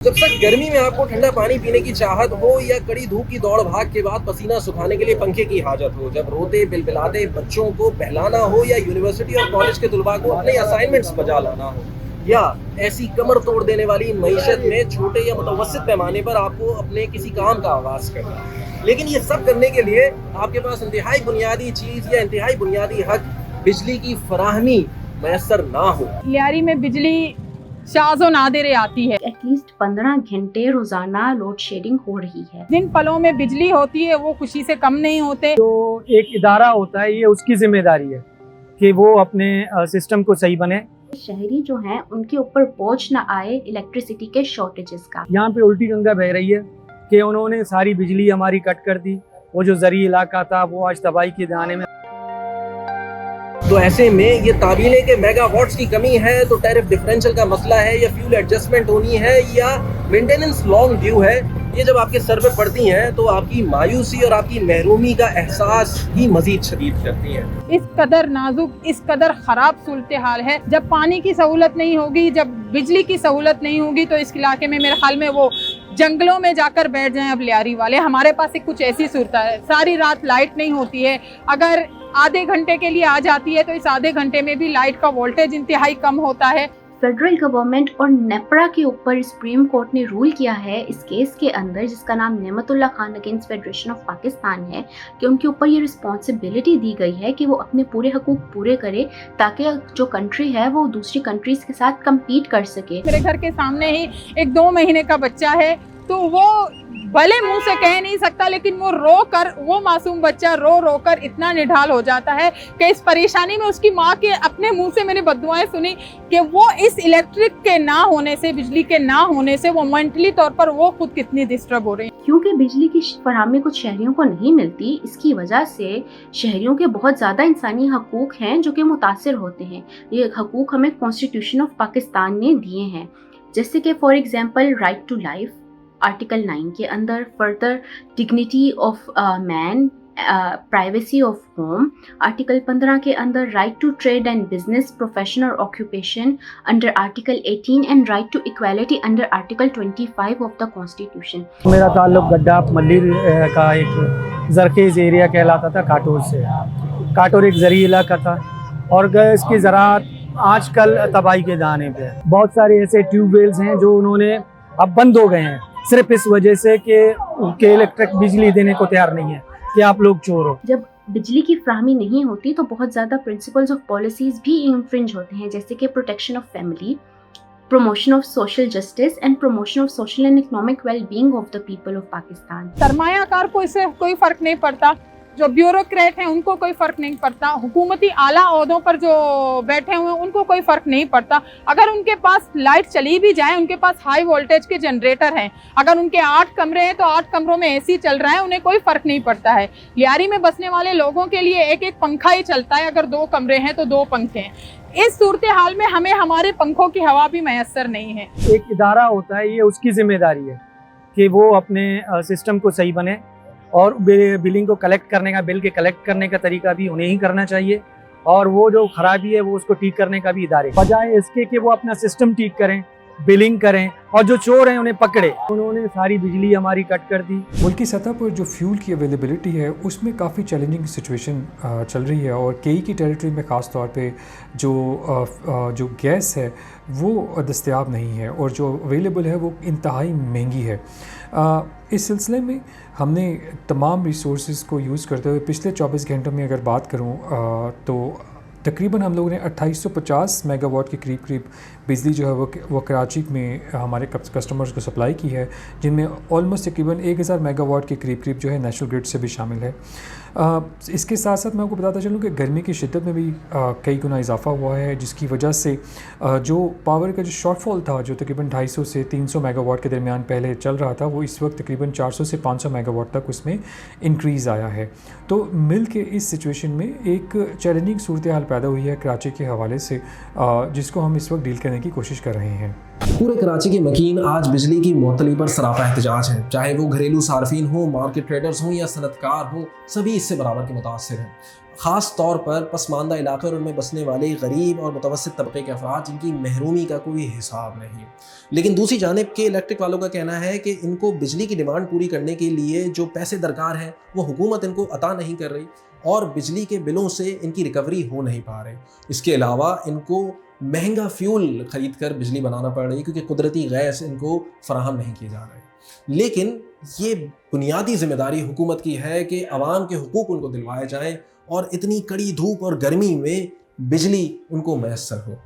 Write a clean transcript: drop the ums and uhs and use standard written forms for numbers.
जब तक गर्मी में आपको ठंडा पानी पीने की चाहत हो या कड़ी धूप की दौड़ भाग के बाद पसीना सुखाने के लिए पंखे की हाजत हो, जब रोते बिलबिलाते बच्चों को बहलाना हो या यूनिवर्सिटी और कॉलेज के तलबा को अपने असाइनमेंट्स बजा लाना हो, या ऐसी कमर तोड़ देने वाली मईशत में छोटे या मुतवस्सित पैमाने पर आपको अपने किसी काम का आगाज करना है, लेकिन ये सब करने के लिए आपके पास इंतहाई बुनियादी चीज़ या इंतहाई बुनियादी हक बिजली की फराहमी मैसर ना हो। लियारी में बिजली शाज़ो नादिर आती है। एटलीस्ट 15 घंटे रोजाना लोड शेडिंग हो रही है। जिन पलों में बिजली होती है वो खुशी से कम नहीं होते। जो एक इदारा होता है ये उसकी जिम्मेदारी है कि वो अपने सिस्टम को सही बने। शहरी जो हैं उनके ऊपर बोझ न आए इलेक्ट्रिसिटी के शॉर्टेजेस का। यहाँ पे उल्टी गंगा बह रही है कि उन्होंने सारी बिजली हमारी कट कर दी। वो जो ज़री इलाका था वो आज तबाही के दाने में। तो ऐसे में ये ताबीले के मेगावाट्स की कमी है तो टैरिफ डिफरेंशियल का मसला है या फ्यूल एडजस्टमेंट होनी है या मेंटेनेंस लॉन्ग ड्यू है, ये जब आपके सर पे पड़ती हैं तो आपकी मायूसी और आपकी महरूमी का एहसास ही मजीद शदीद करती है। इस कदर नाजुक, इस कदर ख़राब सूरत हाल है। जब पानी की सहूलत नहीं होगी, जब बिजली की सहूलत नहीं होगी तो इस इलाके में मेरे ख्याल में वो जंगलों में जाकर बैठ जाएं। अब लियारी वाले हमारे पास एक कुछ ऐसी सूरत है, सारी रात लाइट नहीं होती है। अगर आधे घंटे के लिए आ जाती है तो इस आधे घंटे में भी लाइट का वोल्टेज इंतहाई कम होता है। फेडरल गवर्नमेंट और नेपरा के ऊपर सुप्रीम कोर्ट ने रूल किया है इस केस के अंदर, जिसका नाम Nematullah Khan against federation of Pakistan है, कि उनके ऊपर ये रिस्पॉन्सिबिलिटी दी गई है कि वो अपने पूरे हकूक पूरे करे ताकि जो कंट्री है वो दूसरी कंट्रीज के साथ कम्पीट कर सके। मेरे घर के सामने ही एक 2 महीने का बच्चा है, तो वो भले मुंह से कह नहीं सकता लेकिन वो रो कर, वो मासूम बच्चा रो रो कर इतना निढाल हो जाता है कि इस परेशानी में उसकी माँ के अपने मुंह से मैंने बद्दुआएं सुनी कि वो इस इलेक्ट्रिक के ना होने से, बिजली के ना होने से वो मेंटली तौर पर वो खुद कितनी डिस्टर्ब हो रही है। क्योंकि बिजली की फराहमी कुछ शहरियों को नहीं मिलती, इसकी वजह से शहरियों के बहुत ज़्यादा इंसानी हकूक़ हैं जो कि मुतासर होते हैं। ये हकूक़ हमें कॉन्स्टिट्यूशन ऑफ पाकिस्तान ने दिए हैं, जैसे कि for example right to life article 9 के अंदर, further dignity of man, privacy of home, article 15 के अंदर right to trade and business, profession और occupation under article 18 and right to equality under article 25 of the constitution. मेरा ताल्लुक गड्डा मल्ली का एक जरखेज एरिया कहलाता था काटोर से। काटोर एक ज़री इलाका था और इसकी ज़राअत आजकल तबाही के दाने पे है। बहुत सारे ऐसे ट्यूबवेल्स हैं जो उन्होंने अब बंद हो गए हैं सिर्फ इस वजह से कि इलेक्ट्रिक बिजली देने को तैयार नहीं है कि आप लोग चोर हो। जब बिजली की फ्राहमी नहीं होती तो बहुत ज़्यादा प्रिंसिपल्स ऑफ पॉलिसीज़ भी इंफ्रिंज होते हैं, जैसे कि protection of family, promotion of social justice and promotion of social and economic well-being of the people of Pakistan। सरमायाकार को इससे कोई फर्क नहीं पड़ता, जो ब्यूरोक्रेट हैं उनको कोई फ़र्क नहीं पड़ता, हुकूमती आला ओहदों पर जो बैठे हुए हैं उनको कोई फ़र्क नहीं पड़ता। अगर उनके पास लाइट चली भी जाए, उनके पास हाई वोल्टेज के जनरेटर हैं, अगर उनके 8 कमरे हैं तो 8 कमरों में एसी चल रहा है, उन्हें कोई फ़र्क नहीं पड़ता है। लियारी में बसने वाले लोगों के लिए एक एक पंखा ही चलता है, अगर 2 कमरे हैं तो 2 पंखे हैं। इस सूरत हाल में हमें हमारे पंखों की हवा भी मैसर नहीं है। एक इदारा होता है ये उसकी जिम्मेदारी है कि वो अपने सिस्टम को सही बने और बिलिंग को कलेक्ट करने का, बिल के कलेक्ट करने का तरीका भी उन्हें ही करना चाहिए और वो जो खराबी है वो उसको ठीक करने का भी इदारे, बजाय इसके कि वो अपना सिस्टम ठीक करें, बिलिंग करें और जो चोर हैं उन्हें पकड़े। उन्होंने सारी बिजली हमारी कट कर दी। मुल्की सतह पर जो फ्यूल की अवेलेबिलिटी है उसमें काफ़ी चैलेंजिंग सिचुएशन चल रही है और केई की टेरिटरी में ख़ास तौर पे जो गैस है वो दस्तयाब नहीं है और जो अवेलेबल है वो इंतहाई महंगी है। इस सिलसिले में हमने तमाम रिसोर्सेज को यूज़ करते हुए पिछले 24 घंटों में अगर बात करूं तो तकरीबन हम लोगों ने 2850 मेगावाट के करीब बिजली जो है वो कराची में हमारे कस्टमर्स को सप्लाई की है, जिनमें ऑलमोस्ट तकरीबन 1000 मेगावाट के करीब जो है नेशनल ग्रिड से भी शामिल है। इसके साथ साथ मैं आपको बताता चलूँ कि गर्मी की शिद्दत में भी कई गुना इजाफा हुआ है, जिसकी वजह से जो पावर का जो शॉर्टफॉल था जो तकरीबन 250 से 300 मेगावाट के दरमियान पहले चल रहा था, वो इस वक्त तकरीबन 400 से 500 मेगावाट तक उसमें इंक्रीज़ आया है। तो मिल के इस सिचुएशन में एक चैलेंजिंग सूरत हाल पैदा हुई है कराची के हवाले से, जिसको हम इस वक्त डील करने की कोशिश कर रहे हैं। पूरे कराची के मकीन आज बिजली की मअतली पर सरापा एहतजाज हैं। चाहे वो घरेलू सार्फिन हो, मार्केट ट्रेडर्स हों या सनतकार हों, सभी इससे बराबर के मुतासर हैं। ख़ास तौर पर पसमानदा इलाके और उनमें बसने वाले गरीब और मुतवस्सित तबके के अफराद, जिनकी महरूमी का कोई हिसाब नहीं। लेकिन दूसरी जानिब के इलेक्ट्रिक वालों का कहना है कि इनको बिजली की डिमांड पूरी करने के लिए जो पैसे दरकार हैं वो हुकूमत इनको अता नहीं कर रही और बिजली के बिलों से इनकी रिकवरी हो नहीं पा रही। इसके अलावा इनको महंगा फ्यूल ख़रीद कर बिजली बनाना पड़ रही क्योंकि कुदरती गैस इनको फराहम नहीं किए जा रहे। लेकिन ये बुनियादी ज़िम्मेदारी हुकूमत की है कि आवाम के हुकूक उनको दिलवाए जाएँ और इतनी कड़ी धूप और गर्मी में बिजली उनको मैसर हो।